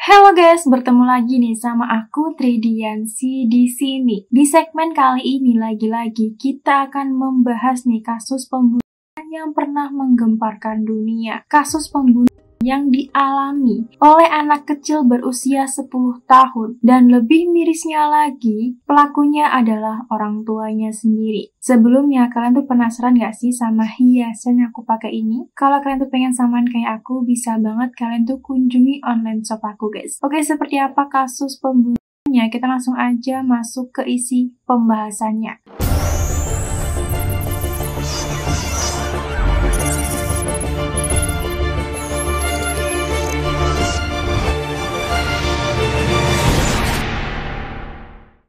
Halo guys, bertemu lagi nih sama aku Tridiansi di sini. Di segmen kali ini lagi-lagi kita akan membahas nih kasus pembunuhan yang pernah menggemparkan dunia. Kasus pembunuhan yang dialami oleh anak kecil berusia 10 tahun. Dan lebih mirisnya lagi, pelakunya adalah orang tuanya sendiri. Sebelumnya, kalian tuh penasaran gak sih sama hiasan yang aku pakai ini? Kalau kalian tuh pengen samaan kayak aku, bisa banget kalian tuh kunjungi online shop aku guys. Oke, seperti apa kasus pembunuhannya? Kita langsung aja masuk ke isi pembahasannya.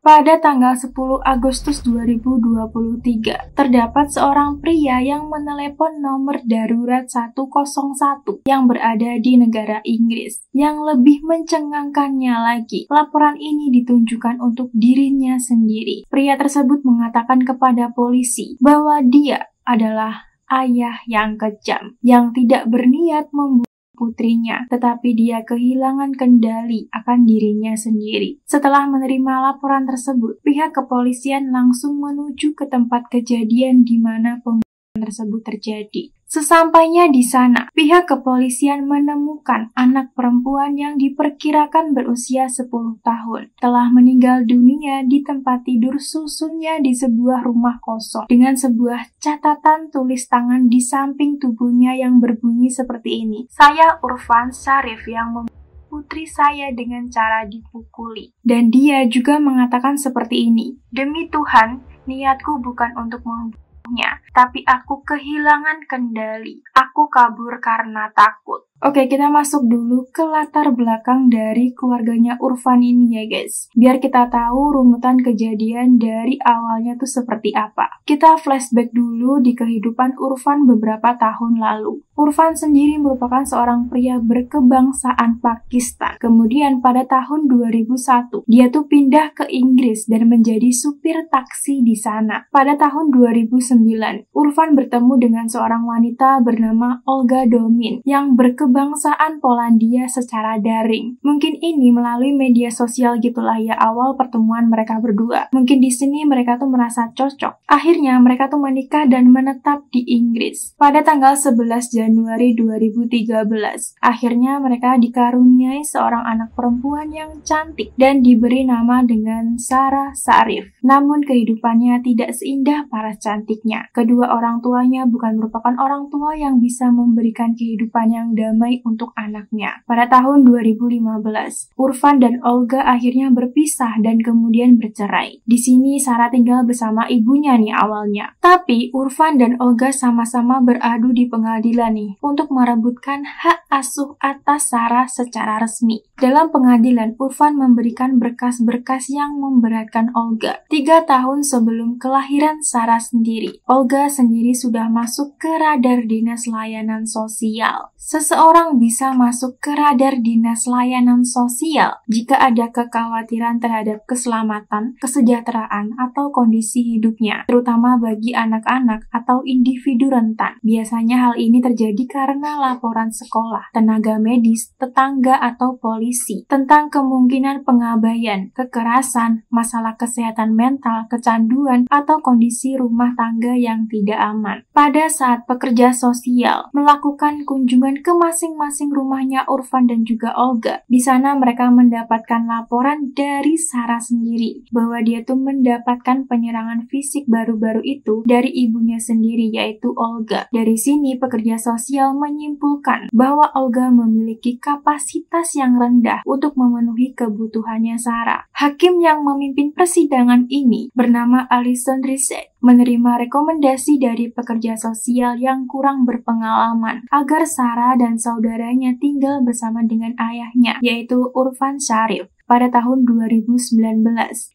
Pada tanggal 10 Agustus 2023, terdapat seorang pria yang menelepon nomor darurat 101 yang berada di negara Inggris. Yang lebih mencengangkannya lagi, laporan ini ditunjukkan untuk dirinya sendiri. Pria tersebut mengatakan kepada polisi bahwa dia adalah ayah yang kejam, yang tidak berniat membunuh putrinya, tetapi dia kehilangan kendali akan dirinya sendiri. Setelah menerima laporan tersebut, pihak kepolisian langsung menuju ke tempat kejadian di mana pembunuhan tersebut terjadi. Sesampainya di sana, pihak kepolisian menemukan anak perempuan yang diperkirakan berusia 10 tahun telah meninggal dunia di tempat tidur susunnya di sebuah rumah kosong dengan sebuah catatan tulis tangan di samping tubuhnya yang berbunyi seperti ini. Saya Urfan Syarif yang membunuh putri saya dengan cara dipukuli. Dan dia juga mengatakan seperti ini, demi Tuhan, niatku bukan untuk membunuhnya, tapi aku kehilangan kendali. Aku kabur karena takut. Oke, kita masuk dulu ke latar belakang dari keluarganya Urfan ini ya guys. Biar kita tahu runutan kejadian dari awalnya tuh seperti apa. Kita flashback dulu di kehidupan Urfan beberapa tahun lalu. Urfan sendiri merupakan seorang pria berkebangsaan Pakistan. Kemudian pada tahun 2001, dia tuh pindah ke Inggris dan menjadi supir taksi di sana. Pada tahun 2009, Urfan bertemu dengan seorang wanita bernama Olga Domin yang berkebangsaan Polandia secara daring. Mungkin ini melalui media sosial gitulah ya awal pertemuan mereka berdua. Mungkin di sini mereka tuh merasa cocok. Akhirnya mereka tuh menikah dan menetap di Inggris. Pada tanggal 11 Januari 2013, akhirnya mereka dikaruniai seorang anak perempuan yang cantik dan diberi nama dengan Sarah Syarif. Namun kehidupannya tidak seindah para cantiknya. Kedua orang tuanya bukan merupakan orang tua yang bisa memberikan kehidupan yang damai untuk anaknya. Pada tahun 2015, Urfan dan Olga akhirnya berpisah dan kemudian bercerai. Di sini Sarah tinggal bersama ibunya nih awalnya. Tapi Urfan dan Olga sama-sama beradu di pengadilan nih untuk merebutkan hak asuh atas Sarah secara resmi. Dalam pengadilan, Urfan memberikan berkas-berkas yang memberatkan Olga. 3 tahun sebelum kelahiran Sarah sendiri, Olga sendiri sudah masuk ke radar dinas layanan sosial. Seseorang bisa masuk ke radar dinas layanan sosial jika ada kekhawatiran terhadap keselamatan, kesejahteraan, atau kondisi hidupnya, terutama bagi anak-anak atau individu rentan. Biasanya hal ini terjadi karena laporan sekolah, tenaga medis, tetangga, atau polisi tentang kemungkinan pengabaian, kekerasan, masalah kesehatan mental, kecanduan, atau kondisi rumah tangga yang tidak aman. Pada saat pekerja sosial melakukan kunjungan ke masing-masing rumahnya Urfan dan juga Olga, di sana mereka mendapatkan laporan dari Sarah sendiri bahwa dia tuh mendapatkan penyerangan fisik baru-baru itu dari ibunya sendiri yaitu Olga. Dari sini pekerja sosial menyimpulkan bahwa Olga memiliki kapasitas yang rendah untuk memenuhi kebutuhannya Sarah. Hakim yang memimpin persidangan ini bernama Alison Reset menerima rekomendasi dari pekerja sosial yang kurang berpengalaman agar Sarah dan saudaranya tinggal bersama dengan ayahnya yaitu Urfan Syarif. Pada tahun 2019,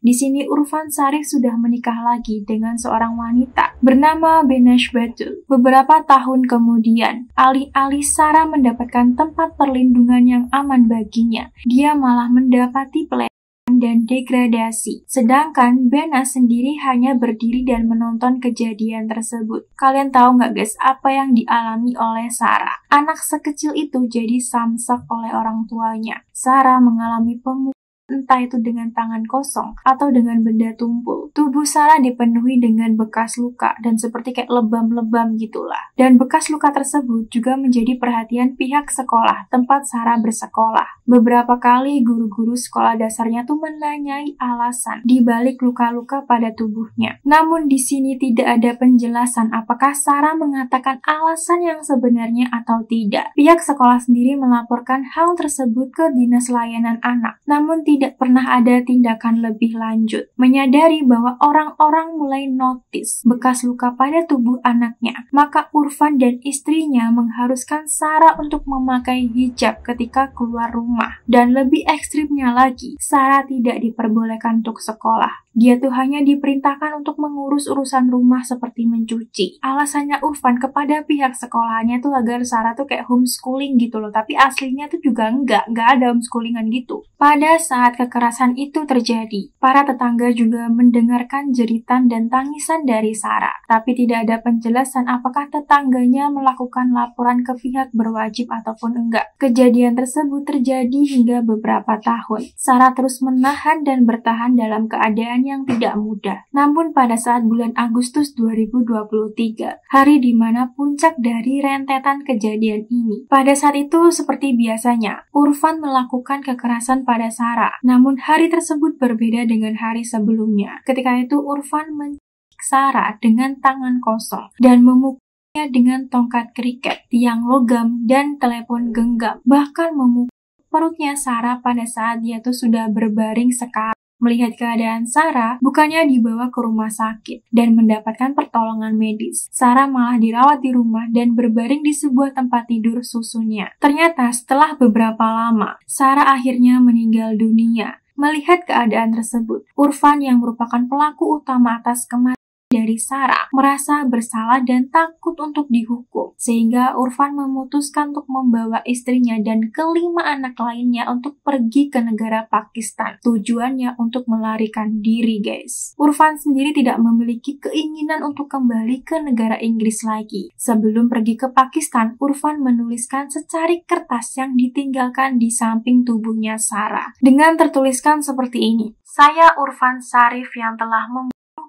di sini Urfan Syarif sudah menikah lagi dengan seorang wanita bernama Benash Batul. Beberapa tahun kemudian, alih-alih Sarah mendapatkan tempat perlindungan yang aman baginya, dia malah mendapati pelecehan dan degradasi. Sedangkan Benas sendiri hanya berdiri dan menonton kejadian tersebut. Kalian tahu nggak guys, apa yang dialami oleh Sarah? Anak sekecil itu jadi samsak oleh orang tuanya. Sarah mengalami pemukulan, entah itu dengan tangan kosong atau dengan benda tumpul. Tubuh Sarah dipenuhi dengan bekas luka dan seperti kayak lebam-lebam gitulah. Dan bekas luka tersebut juga menjadi perhatian pihak sekolah tempat Sarah bersekolah. Beberapa kali guru-guru sekolah dasarnya tuh menanyai alasan di balik luka-luka pada tubuhnya. Namun di sini tidak ada penjelasan apakah Sarah mengatakan alasan yang sebenarnya atau tidak. Pihak sekolah sendiri melaporkan hal tersebut ke Dinas Layanan Anak. Namun tidak pernah ada tindakan lebih lanjut. Menyadari bahwa orang-orang mulai notice bekas luka pada tubuh anaknya, maka Urfan dan istrinya mengharuskan Sarah untuk memakai hijab ketika keluar rumah. Dan lebih ekstrimnya lagi, Sarah tidak diperbolehkan untuk sekolah. Dia tuh hanya diperintahkan untuk mengurus urusan rumah seperti mencuci. Alasannya Urfan kepada pihak sekolahnya tuh agar Sarah tuh kayak homeschooling gitu loh, tapi aslinya tuh juga enggak ada homeschoolingan gitu. Pada saat kekerasan itu terjadi, para tetangga juga mendengarkan jeritan dan tangisan dari Sarah, tapi tidak ada penjelasan apakah tetangganya melakukan laporan ke pihak berwajib ataupun enggak. Kejadian tersebut terjadi hingga beberapa tahun. Sarah terus menahan dan bertahan dalam keadaan yang tidak mudah. Namun pada saat bulan Agustus 2023, hari di mana puncak dari rentetan kejadian ini. Pada saat itu seperti biasanya, Urfan melakukan kekerasan pada Sarah. Namun hari tersebut berbeda dengan hari sebelumnya. Ketika itu Urfan mencekik Sarah dengan tangan kosong dan memukulnya dengan tongkat kriket, tiang logam, dan telepon genggam. Bahkan memukul perutnya Sarah pada saat dia tuh sudah berbaring sekali. Melihat keadaan Sarah, bukannya dibawa ke rumah sakit dan mendapatkan pertolongan medis. Sarah malah dirawat di rumah dan berbaring di sebuah tempat tidur susunya. Ternyata setelah beberapa lama, Sarah akhirnya meninggal dunia. Melihat keadaan tersebut, Urfan yang merupakan pelaku utama atas kematian dari Sarah merasa bersalah dan takut untuk dihukum, sehingga Urfan memutuskan untuk membawa istrinya dan kelima anak lainnya untuk pergi ke negara Pakistan. Tujuannya untuk melarikan diri, guys. Urfan sendiri tidak memiliki keinginan untuk kembali ke negara Inggris lagi. Sebelum pergi ke Pakistan, Urfan menuliskan secari kertas yang ditinggalkan di samping tubuhnya Sarah dengan tertuliskan seperti ini: "Saya Urfan Sarif yang telah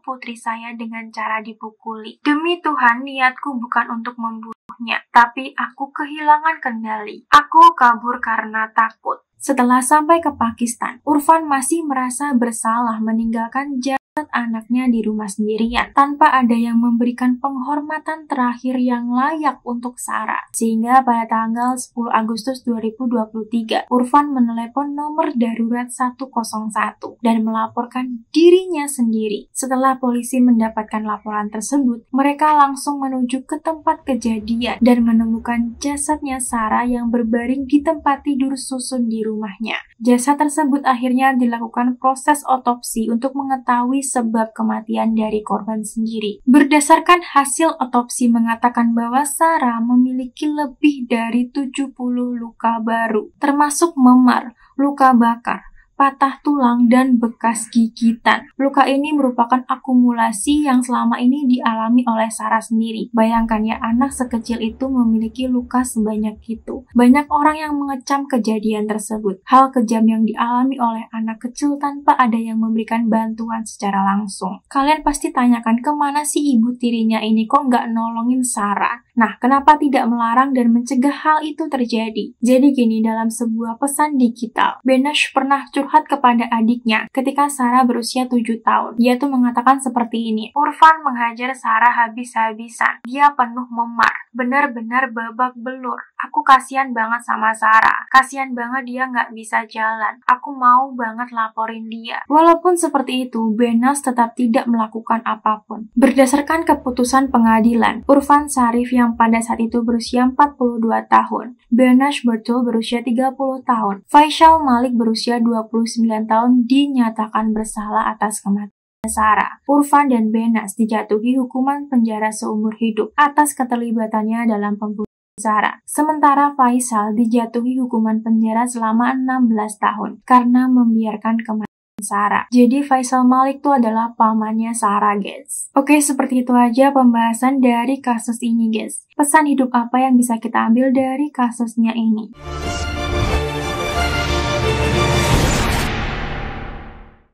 putri saya dengan cara dipukuli. Demi Tuhan, niatku bukan untuk membunuhnya, tapi aku kehilangan kendali. Aku kabur karena takut." Setelah sampai ke Pakistan, Urfan masih merasa bersalah meninggalkan jasad anaknya di rumah sendirian, tanpa ada yang memberikan penghormatan terakhir yang layak untuk Sarah. Sehingga pada tanggal 10 Agustus 2023, Urfan menelepon nomor darurat 101 dan melaporkan dirinya sendiri. Setelah polisi mendapatkan laporan tersebut, mereka langsung menuju ke tempat kejadian dan menemukan jasadnya Sarah yang berbaring di tempat tidur susun di rumahnya. Jasad tersebut akhirnya dilakukan proses otopsi untuk mengetahui sebab kematian dari korban sendiri. Berdasarkan hasil otopsi mengatakan bahwa Sarah memiliki lebih dari 70 luka baru, termasuk memar, luka bakar, patah tulang, dan bekas gigitan. Luka ini merupakan akumulasi yang selama ini dialami oleh Sarah sendiri. Bayangkan ya, anak sekecil itu memiliki luka sebanyak itu. Banyak orang yang mengecam kejadian tersebut. Hal kejam yang dialami oleh anak kecil tanpa ada yang memberikan bantuan secara langsung. Kalian pasti tanyakan, kemana sih ibu tirinya ini kok nggak nolongin Sarah? Nah, kenapa tidak melarang dan mencegah hal itu terjadi? Jadi gini, dalam sebuah pesan digital, Benas pernah curhat kepada adiknya ketika Sarah berusia 7 tahun. Dia tuh mengatakan seperti ini: "Urfan menghajar Sarah habis-habisan. Dia penuh memar. Benar-benar babak belur. Aku kasihan banget sama Sarah. Kasihan banget dia nggak bisa jalan. Aku mau banget laporin dia." Walaupun seperti itu, Benas tetap tidak melakukan apapun. Berdasarkan keputusan pengadilan, Urfan Sarif yang pada saat itu berusia 42 tahun, Benas Bertul berusia 30 tahun, Faisal Malik berusia 29 tahun dinyatakan bersalah atas kematian Sarah. Urfan dan Benas dijatuhi hukuman penjara seumur hidup atas keterlibatannya dalam pembunuhan Sarah. Sementara Faisal dijatuhi hukuman penjara selama 16 tahun karena membiarkan kematian Sarah. Jadi Faisal Malik itu adalah pamannya Sarah, guys. Oke, seperti itu aja pembahasan dari kasus ini, guys. Pesan hidup apa yang bisa kita ambil dari kasusnya ini?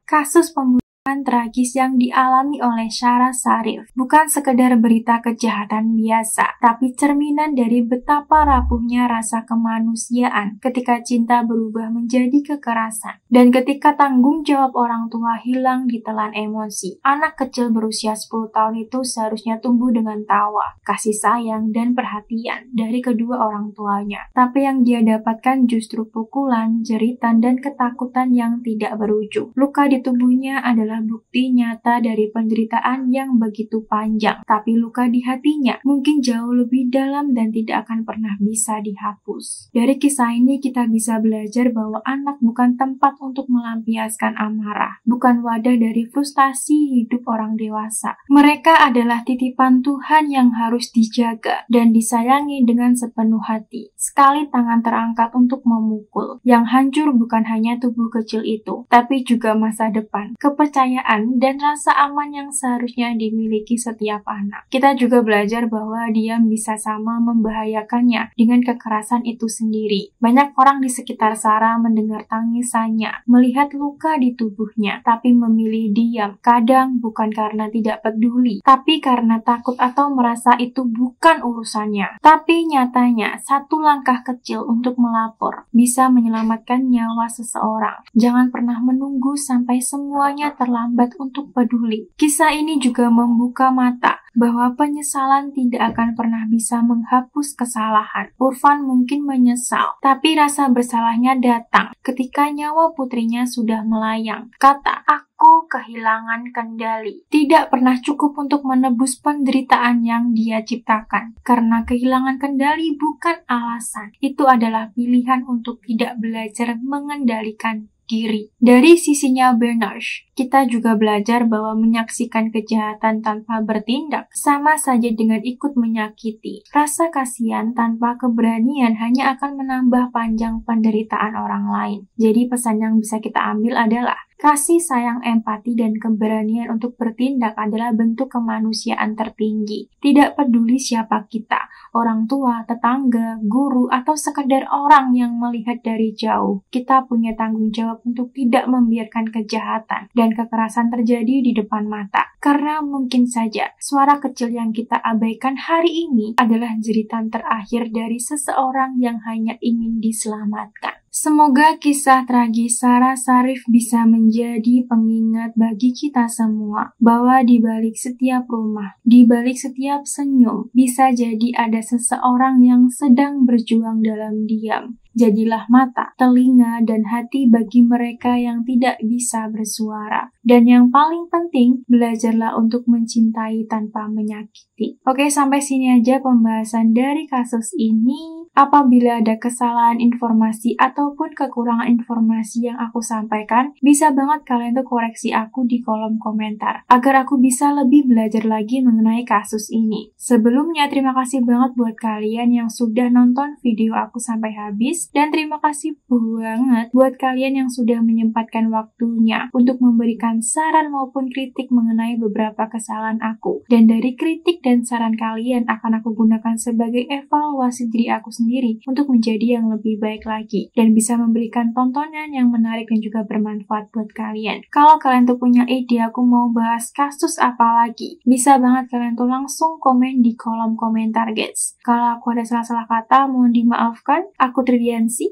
Kasus pembunuhan tragis yang dialami oleh Sarah Zarif bukan sekedar berita kejahatan biasa, tapi cerminan dari betapa rapuhnya rasa kemanusiaan ketika cinta berubah menjadi kekerasan, dan ketika tanggung jawab orang tua hilang ditelan emosi. Anak kecil berusia 10 tahun itu seharusnya tumbuh dengan tawa, kasih sayang, dan perhatian dari kedua orang tuanya. Tapi yang dia dapatkan justru pukulan, jeritan, dan ketakutan yang tidak berujung. Luka di tubuhnya adalah bukti nyata dari penderitaan yang begitu panjang, tapi luka di hatinya mungkin jauh lebih dalam dan tidak akan pernah bisa dihapus. Dari kisah ini kita bisa belajar bahwa anak bukan tempat untuk melampiaskan amarah, bukan wadah dari frustasi hidup orang dewasa. Mereka adalah titipan Tuhan yang harus dijaga dan disayangi dengan sepenuh hati. Sekali tangan terangkat untuk memukul, yang hancur bukan hanya tubuh kecil itu, tapi juga masa depan, kepercayaan, dan rasa aman yang seharusnya dimiliki setiap anak. Kita juga belajar bahwa diam bisa sama membahayakannya dengan kekerasan itu sendiri. Banyak orang di sekitar Sarah mendengar tangisannya, melihat luka di tubuhnya, tapi memilih diam. Kadang bukan karena tidak peduli, tapi karena takut atau merasa itu bukan urusannya. Tapi nyatanya, satu langkah kecil untuk melapor bisa menyelamatkan nyawa seseorang. Jangan pernah menunggu sampai semuanya terlambat untuk peduli. Kisah ini juga membuka mata bahwa penyesalan tidak akan pernah bisa menghapus kesalahan. Urfan mungkin menyesal, tapi rasa bersalahnya datang ketika nyawa putrinya sudah melayang. Kata, "Aku kehilangan kendali." Tidak pernah cukup untuk menebus penderitaan yang dia ciptakan. Karena kehilangan kendali bukan alasan. Itu adalah pilihan untuk tidak belajar mengendalikan diri. Dari sisinya Bernash, kita juga belajar bahwa menyaksikan kejahatan tanpa bertindak sama saja dengan ikut menyakiti. Rasa kasihan tanpa keberanian hanya akan menambah panjang penderitaan orang lain. Jadi pesan yang bisa kita ambil adalah kasih sayang, empati, dan keberanian untuk bertindak adalah bentuk kemanusiaan tertinggi. Tidak peduli siapa kita, orang tua, tetangga, guru, atau sekedar orang yang melihat dari jauh. Kita punya tanggung jawab untuk tidak membiarkan kejahatan dan kekerasan terjadi di depan mata. Karena mungkin saja suara kecil yang kita abaikan hari ini adalah jeritan terakhir dari seseorang yang hanya ingin diselamatkan. Semoga kisah tragis Sarah Zarif bisa menjadi pengingat bagi kita semua bahwa di balik setiap rumah, di balik setiap senyum, bisa jadi ada seseorang yang sedang berjuang dalam diam. Jadilah mata, telinga, dan hati bagi mereka yang tidak bisa bersuara. Dan yang paling penting, belajarlah untuk mencintai tanpa menyakiti. Oke, sampai sini aja pembahasan dari kasus ini. Apabila ada kesalahan informasi ataupun kekurangan informasi yang aku sampaikan, bisa banget kalian tuh koreksi aku di kolom komentar, agar aku bisa lebih belajar lagi mengenai kasus ini. Sebelumnya, terima kasih banget buat kalian yang sudah nonton video aku sampai habis. Dan terima kasih banget buat kalian yang sudah menyempatkan waktunya untuk memberikan saran maupun kritik mengenai beberapa kesalahan aku. Dan dari kritik dan saran kalian akan aku gunakan sebagai evaluasi diri aku sendiri untuk menjadi yang lebih baik lagi. Dan bisa memberikan tontonan yang menarik dan juga bermanfaat buat kalian. Kalau kalian tuh punya ide aku mau bahas kasus apa lagi, bisa banget kalian tuh langsung komen di kolom komentar, guys. Kalau aku ada salah-salah kata, mohon dimaafkan. Aku Tridiansi.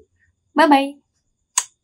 Bye-bye.